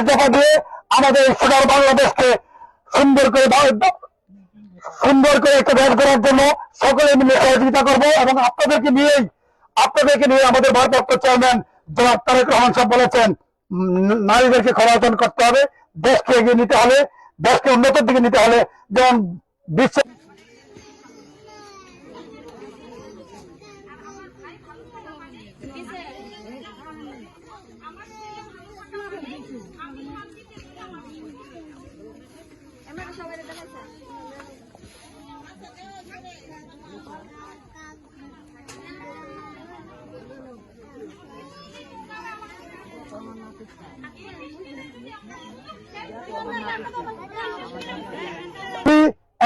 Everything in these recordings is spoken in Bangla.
দফা দিয়ে আমাদের সোনার বাংলাদেশকে সুন্দর করে একটা দেশ করার জন্য সকলে মিলে সহযোগিতা করবো এবং আপনাদেরকে নিয়ে আমাদের ভারপ্রাপ্ত চেয়ারম্যান জনাব তারেক রহমান সাহেব বলেছেন নারীদেরকে ক্ষমতায়ন করতে হবে, দেশকে এগিয়ে নিতে হলে, দেশকে উন্নতির দিকে নিতে হলে, যেমন বিশ্ব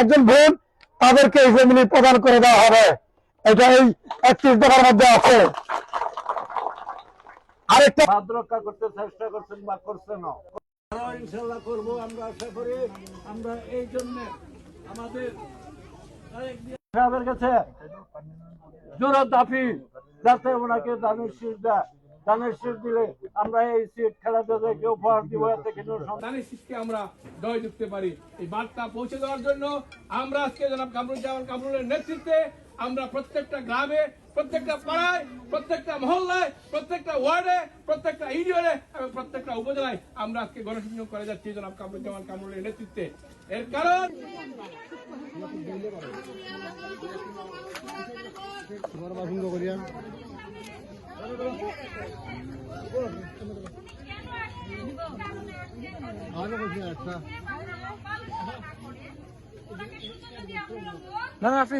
একজন বোন তাদেরকে এই জমি প্রদান করে দেওয়া হবে, এটা এই 31 দফার মধ্যে আছে। আরেকটা রক্ষা করতে চেষ্টা করছেন বা করছেন ইনশাল্লাহ করবো আমরা আশা করি। আমরা এই জন্য আমাদের সাহেবের কাছে জোর দাবি যাতে ওনাকে দানের শীষ দেয়, দানের শীষ দিলে আমরা এই সিট খেলাতে উপহার দিব, দানের শীষকে আমরা জয় দিতে পারি। এই বার্তা পৌঁছে দেওয়ার জন্য আমরা আজকে জনাব কামরুজ্জামান কামরুলের নেতৃত্বে আমরা প্রত্যেকটা গ্রামে, প্রত্যেকটা পাড়ায়, প্রত্যেকটা মহল্লায়, প্রত্যেকটা ওয়ার্ডে, প্রত্যেকটা ইউনিয়নে এবং প্রত্যেকটা উপজেলায় আমরা আজকে গণসংযোগ করে যাচ্ছি জনাব কামরুজ্জামান কামরুলের নেতৃত্বে। এর কারণ না আপনি